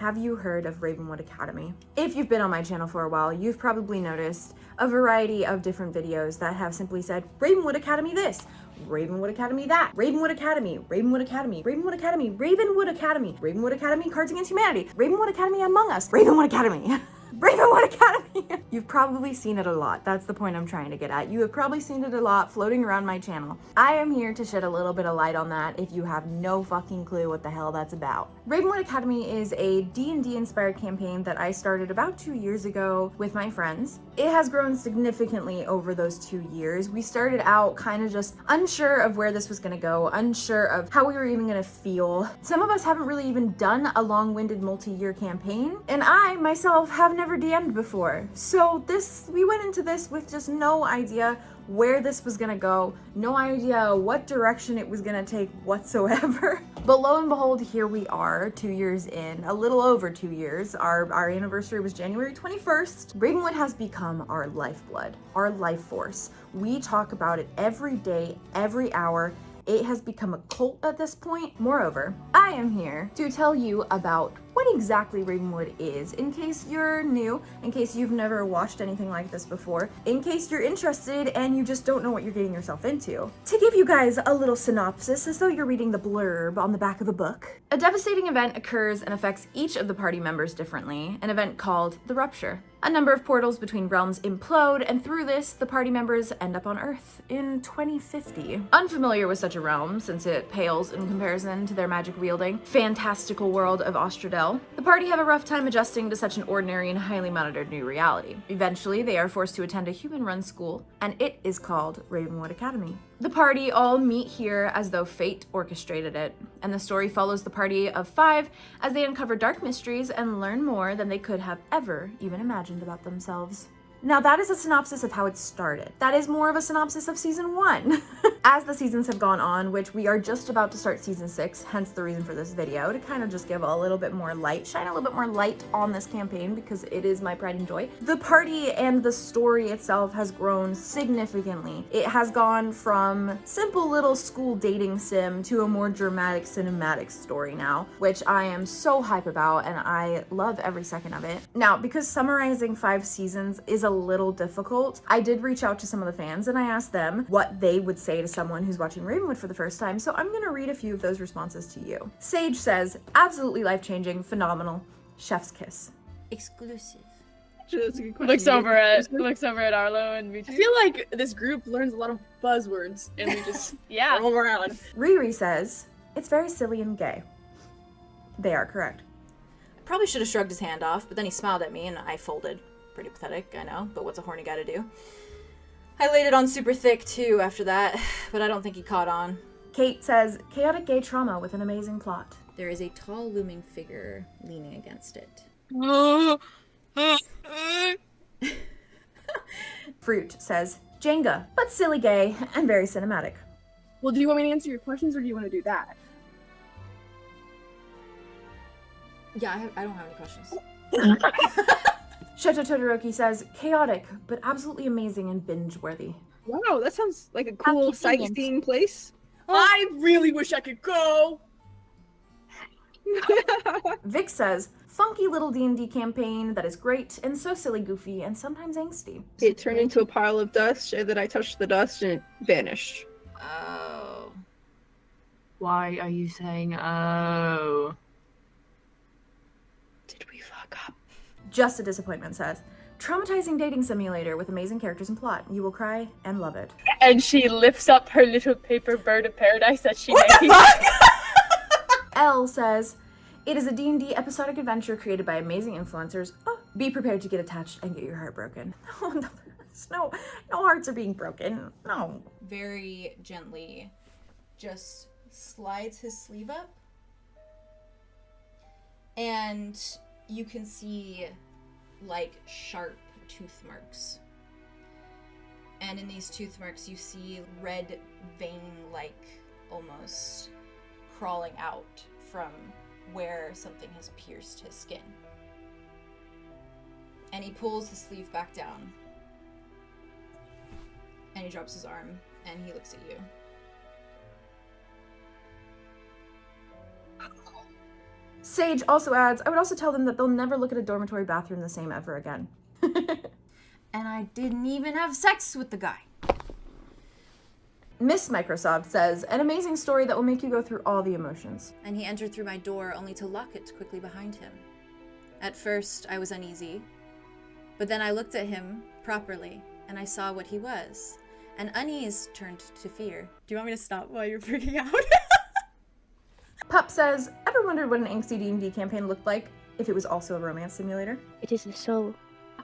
have you heard of Ravenwood Academy? If you've been on my channel for a while, you've probably noticed a variety of different videos that have simply said, Ravenwood Academy this, Ravenwood Academy that, Ravenwood Academy, Ravenwood Academy, Ravenwood Academy, Ravenwood Academy, Ravenwood Academy, Cards Against Humanity, Ravenwood Academy Among Us, Ravenwood Academy. Ravenwood Academy! You've probably seen it a lot. That's the point I'm trying to get at. You have probably seen it a lot floating around my channel. I am here to shed a little bit of light on that if you have no fucking clue what the hell that's about. Ravenwood Academy is a D&D inspired campaign that I started about 2 years ago with my friends. It has grown significantly over those 2 years. We started out kind of just unsure of where this was gonna go, unsure of how we were even gonna feel. Some of us haven't really even done a long-winded multi-year campaign, and I, myself, have never DM'd before. So we went into this with just no idea where this was gonna go, no idea what direction it was gonna take whatsoever. But lo and behold, here we are 2 years in, a little over 2 years. Our anniversary was January 21st. Ravenwood has become our lifeblood, our life force. We talk about it every day, every hour. It has become a cult at this point. Moreover, I am here to tell you about what exactly Ravenwood is, in case you're new, in case you've never watched anything like this before, in case you're interested and you just don't know what you're getting yourself into. To give you guys a little synopsis, as though you're reading the blurb on the back of the book, a devastating event occurs and affects each of the party members differently, an event called the Rupture. A number of portals between realms implode, and through this, the party members end up on Earth in 2050. Unfamiliar with such a realm, since it pales in comparison to their magic-wielding, fantastical world of 𝓲𝓸𝓬𝓲𝓪, the party have a rough time adjusting to such an ordinary and highly monitored new reality. Eventually, they are forced to attend a human-run school, and it is called Ravenwood Academy. The party all meet here as though fate orchestrated it, and the story follows the party of 5 as they uncover dark mysteries and learn more than they could have ever even imagined about themselves. Now that is a synopsis of how it started. That is more of a synopsis of season 1. As the seasons have gone on, which we are just about to start season 6, hence the reason for this video, to kind of just give a little bit more light, shine a little bit more light on this campaign because it is my pride and joy. The party and the story itself has grown significantly. It has gone from simple little school dating sim to a more dramatic cinematic story now, which I am so hype about and I love every second of it. Now, because summarizing 5 seasons is a little difficult, I did reach out to some of the fans and I asked them what they would say to someone who's watching Ravenwood for the first time, so I'm gonna read a few of those responses to you. Sage says, absolutely life-changing, phenomenal, chef's kiss. Exclusive. That's a good question. Looks over at Arlo and I feel like this group learns a lot of buzzwords and we just yeah. throw them around. Riri says, it's very silly and gay. They are correct. I probably should have shrugged his hand off, but then he smiled at me and I folded. Pretty pathetic, I know, but what's a horny guy to do? I laid it on super thick too after that, but I don't think he caught on. Kate says, chaotic gay trauma with an amazing plot. There is a tall looming figure leaning against it. Fruit says, Jenga, but silly gay and very cinematic. Well, do you want me to answer your questions or do you want to do that? Yeah, I don't have any questions. Shoto Todoroki says, chaotic, but absolutely amazing and binge-worthy. Wow, that sounds like a cool sightseeing place. I really wish I could go! Vic says, funky little D&D campaign that is great and so silly goofy and sometimes angsty. It turned into a pile of dust, and then I touched the dust and it vanished. Oh. Why are you saying oh? Did we fuck up? Just a Disappointment says, traumatizing dating simulator with amazing characters and plot. You will cry and love it. And she lifts up her little paper bird of paradise that she What made. the fuck? Elle says, it is a D&D episodic adventure created by amazing influencers. Oh, be prepared to get attached and get your heart broken. No hearts are being broken. No. Very gently just slides his sleeve up. And you can see like sharp tooth marks. And in these tooth marks you see red vein like almost crawling out from where something has pierced his skin. And he pulls his sleeve back down. And he drops his arm and he looks at you. Sage also adds, I would also tell them that they'll never look at a dormitory bathroom the same ever again. And I didn't even have sex with the guy. Miss Microsoft says, an amazing story that will make you go through all the emotions. And he entered through my door only to lock it quickly behind him. At first, I was uneasy, but then I looked at him properly, and I saw what he was. And unease turned to fear. Do you want me to stop while you're freaking out? Pup says, ever wondered what an angsty D&D campaign looked like if it was also a romance simulator? It is the soul.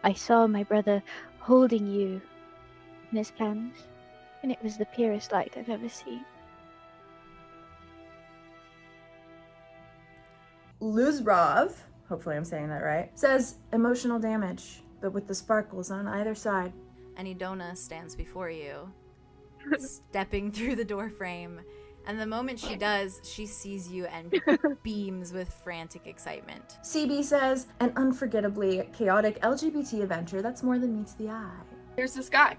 I saw my brother holding you in his hands, and it was the purest light I've ever seen. Luzrov, hopefully I'm saying that right, says, emotional damage, but with the sparkles on either side. And Idona stands before you, stepping through the doorframe. And the moment she does, she sees you and beams with frantic excitement. CB says, an unforgettably chaotic LGBT adventure that's more than meets the eye. Here's this guy.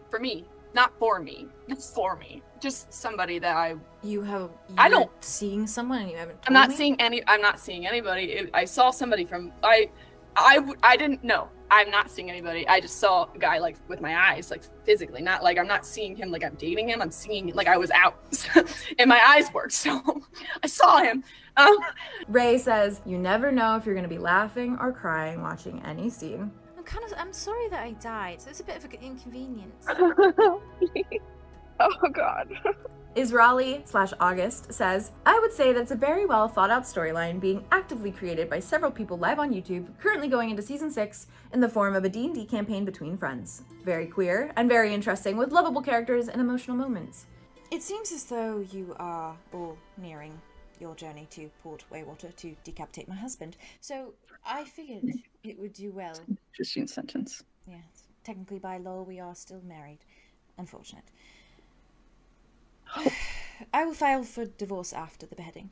For me. Not for me. It's for me. Just somebody that You're seeing someone and you haven't told I'm not me? I'm not seeing anybody. I saw somebody from I didn't know. I'm not seeing anybody. I just saw a guy like with my eyes, like physically, not like I'm not seeing him like I'm dating him. I'm seeing like I was out and my eyes worked, so I saw him. Ray says, you never know if you're going to be laughing or crying watching any scene. I'm sorry that I died. So it's a bit of an inconvenience. Oh god. Israeli/August says, I would say that's a very well thought out storyline being actively created by several people live on YouTube, currently going into season 6 in the form of a D&D campaign between friends. Very queer and very interesting with lovable characters and emotional moments. It seems as though you are all nearing your journey to Port Waywater to decapitate my husband. So I figured it would do well. Interesting sentence. Yeah, technically by law we are still married. Unfortunate. I will file for divorce after the beheading.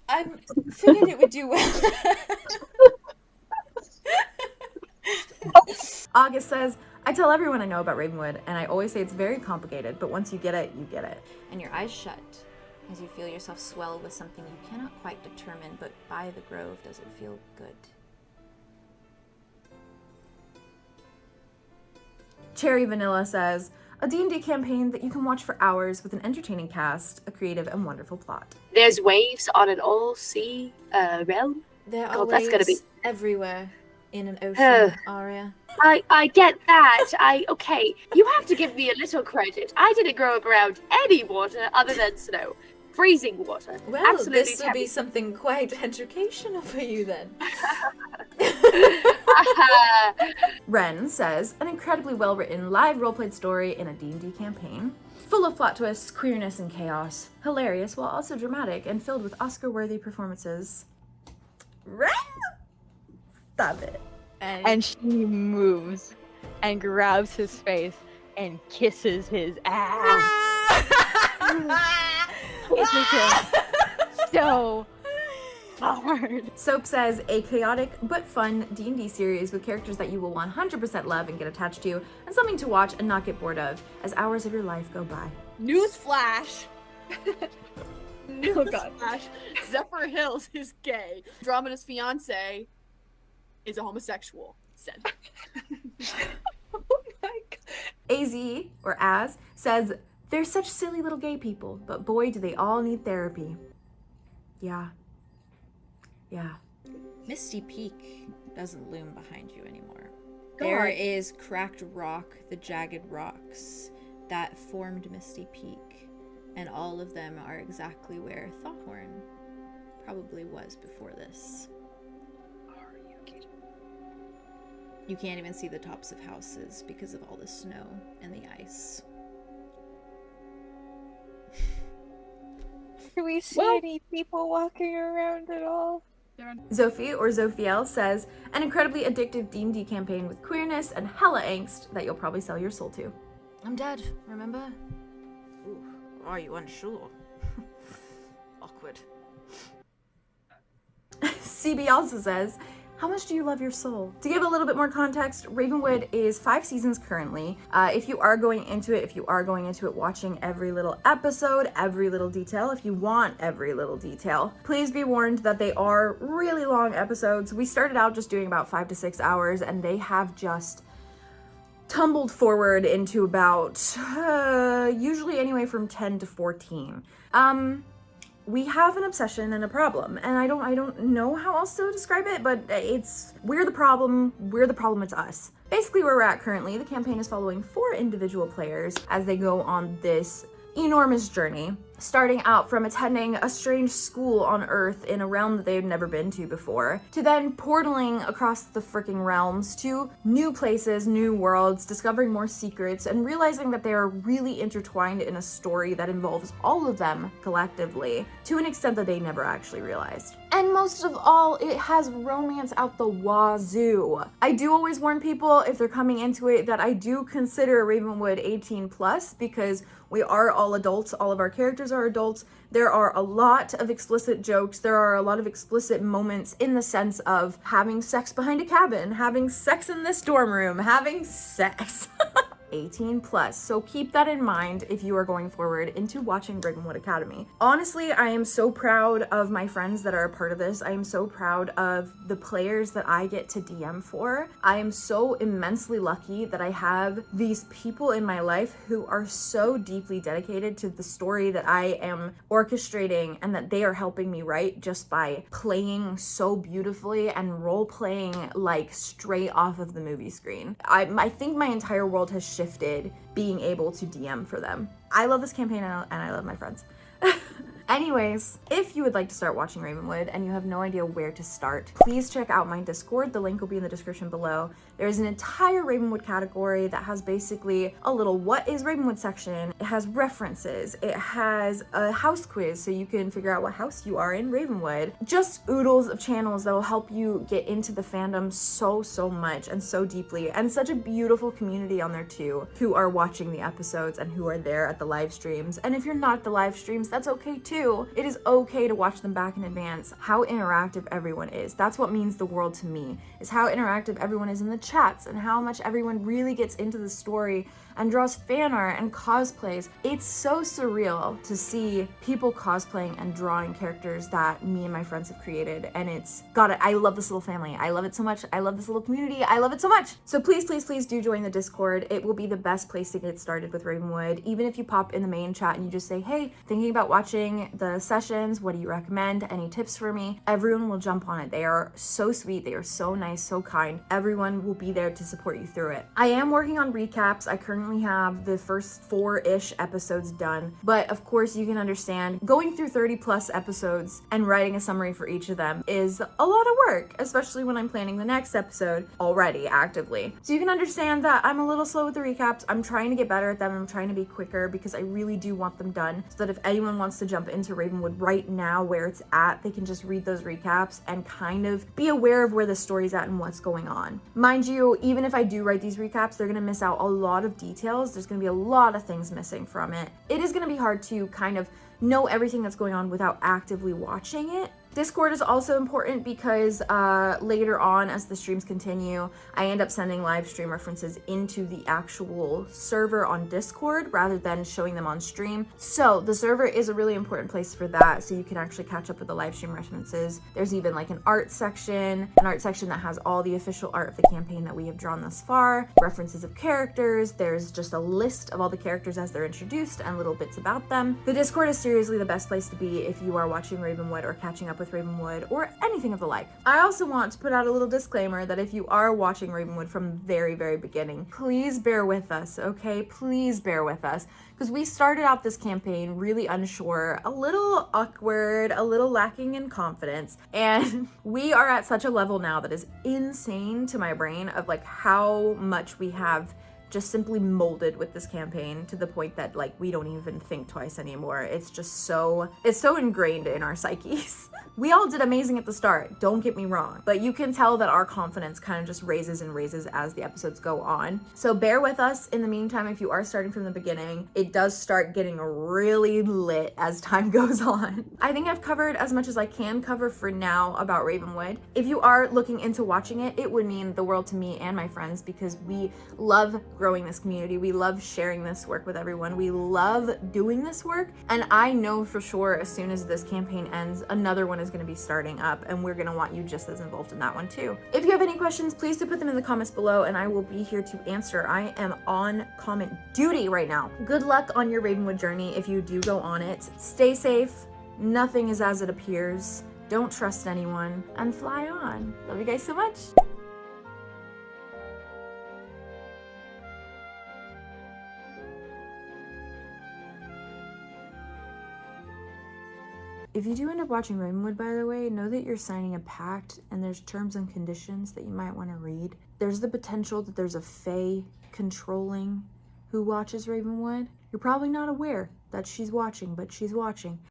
I figured it would do well. August says, I tell everyone I know about Ravenwood, and I always say it's very complicated, but once you get it, you get it. And your eyes shut as you feel yourself swell with something you cannot quite determine, but by the grove does it feel good. Cherry Vanilla says, a D&D campaign that you can watch for hours with an entertaining cast, a creative and wonderful plot. There's waves on an all-sea realm. There are God, that's waves gonna be everywhere in an ocean area. I get that. Okay. You have to give me a little credit. I didn't grow up around any water other than snow. Freezing water. Well, Absolutely this will be something quite educational for you then. Ren says, an incredibly well-written live role-played story in a D&D campaign, full of plot twists, queerness, and chaos, hilarious while also dramatic and filled with Oscar-worthy performances. Ren? Stop it. And she moves and grabs his face and kisses his ass. Kisses him so hard. Soap says, a chaotic but fun D&D series with characters that you will 100% love and get attached to, and something to watch and not get bored of as hours of your life go by. Newsflash. Newsflash. Zephyr Hills is gay. Andromeda's fiance is a homosexual. Said. Oh my god. AZ, or Az, says, they're such silly little gay people, but boy do they all need therapy. Yeah. Yeah. Misty Peak doesn't loom behind you anymore. There is cracked rock, the jagged rocks that formed Misty Peak, and all of them are exactly where Thoughthorn probably was before this. You can't even see the tops of houses because of all the snow and the ice. Do we see any people walking around at all? Zophie, or Zophiel, says, an incredibly addictive D&D campaign with queerness and hella angst that you'll probably sell your soul to. I'm dead, remember? Ooh, are you unsure? Awkward. CB also says, how much do you love your soul? To give a little bit more context, Ravenwood is 5 seasons currently. If you are going into it watching every little episode, every little detail, if you want every little detail, please be warned that they are really long episodes. We started out just doing about 5 to 6 hours, and they have just tumbled forward into about usually anyway from 10 to 14. We have an obsession and a problem, and I don't know how else to describe it, but we're the problem, it's us. Basically where we're at currently, the campaign is following 4 individual players as they go on this enormous journey, starting out from attending a strange school on Earth in a realm that they've never been to before, to then portaling across the freaking realms to new places, new worlds, discovering more secrets, and realizing that they are really intertwined in a story that involves all of them collectively, to an extent that they never actually realized. And most of all, it has romance out the wazoo. I do always warn people if they're coming into it that I do consider Ravenwood 18+, because we are all adults, all of our characters are adults. There are a lot of explicit jokes, there are a lot of explicit moments in the sense of having sex behind a cabin, having sex in this dorm room, having sex. 18+, so keep that in mind if you are going forward into watching Ravenwood Academy. Honestly, I am so proud of my friends that are a part of this. I am so proud of the players that I get to DM for. I am so immensely lucky that I have these people in my life who are so deeply dedicated to the story that I am orchestrating and that they are helping me write just by playing so beautifully and role-playing like straight off of the movie screen. I think my entire world has shifted being able to DM for them. I love this campaign and I love my friends. Anyways, if you would like to start watching Ravenwood and you have no idea where to start, please check out my Discord. The link will be in the description below. There's an entire Ravenwood category that has basically a little what is Ravenwood section. It has references. It has a house quiz so you can figure out what house you are in Ravenwood. Just oodles of channels that will help you get into the fandom so much and so deeply, and such a beautiful community on there too, who are watching the episodes and who are there at the live streams. And if you're not at the live streams, that's okay too. It is okay to watch them back in advance. How interactive everyone is. That's what means the world to me, is how interactive everyone is in the chats and how much everyone really gets into the story and draws fan art and cosplays. It's so surreal to see people cosplaying and drawing characters that me and my friends have created, and I love this little family. I love it so much. I love this little community. I love it so much. So please do join the Discord. It will be the best place to get started with Ravenwood. Even if you pop in the main chat and you just say, hey, thinking about watching the sessions, what do you recommend? Any tips for me? Everyone will jump on it. They are so sweet. They are so nice, so kind. Everyone will be there to support you through it. I am working on recaps. I currently have the first 4-ish episodes done, but of course you can understand going through 30+ episodes and writing a summary for each of them is a lot of work, especially when I'm planning the next episode already actively. So you can understand that I'm a little slow with the recaps. I'm trying to get better at them. I'm trying to be quicker because I really do want them done so that if anyone wants to jump into Ravenwood right now where it's at, they can just read those recaps and kind of be aware of where the story's at and what's going on. Mind you, even if I do write these recaps, they're gonna miss out a lot of details. There's going to be a lot of things missing from it. It is going to be hard to kind of know everything that's going on without actively watching it. Discord is also important because later on as the streams continue, I end up sending live stream references into the actual server on Discord rather than showing them on stream. So the server is a really important place for that, so you can actually catch up with the live stream references. There's even like an art section that has all the official art of the campaign that we have drawn thus far, references of characters. There's just a list of all the characters as they're introduced and little bits about them. The Discord is seriously the best place to be if you are watching Ravenwood or catching up with Ravenwood or anything of the like. I also want to put out a little disclaimer that if you are watching Ravenwood from the very beginning, please bear with us, okay? Please bear with us, because we started out this campaign really unsure, a little awkward, a little lacking in confidence, and we are at such a level now that is insane to my brain of like how much we have just simply molded with this campaign to the point that like we don't even think twice anymore. It's so ingrained in our psyches. We all did amazing at the start, don't get me wrong, but you can tell that our confidence kind of just raises and raises as the episodes go on. So bear with us in the meantime. If you are starting from the beginning, it does start getting really lit as time goes on. I think I've covered as much as I can cover for now about Ravenwood. If you are looking into watching it, it would mean the world to me and my friends because we love growing this community. We love sharing this work with everyone. We love doing this work. And I know for sure as soon as this campaign ends, another one is going to be starting up and we're going to want you just as involved in that one too. If you have any questions, please do put them in the comments below and I will be here to answer. I am on comment duty right now. Good luck on your Ravenwood journey if you do go on it. Stay safe. Nothing is as it appears. Don't trust anyone and fly on. Love you guys so much. If you do end up watching Ravenwood, by the way, know that you're signing a pact and there's terms and conditions that you might want to read. There's the potential that there's a fae controlling who watches Ravenwood. You're probably not aware that she's watching, but she's watching.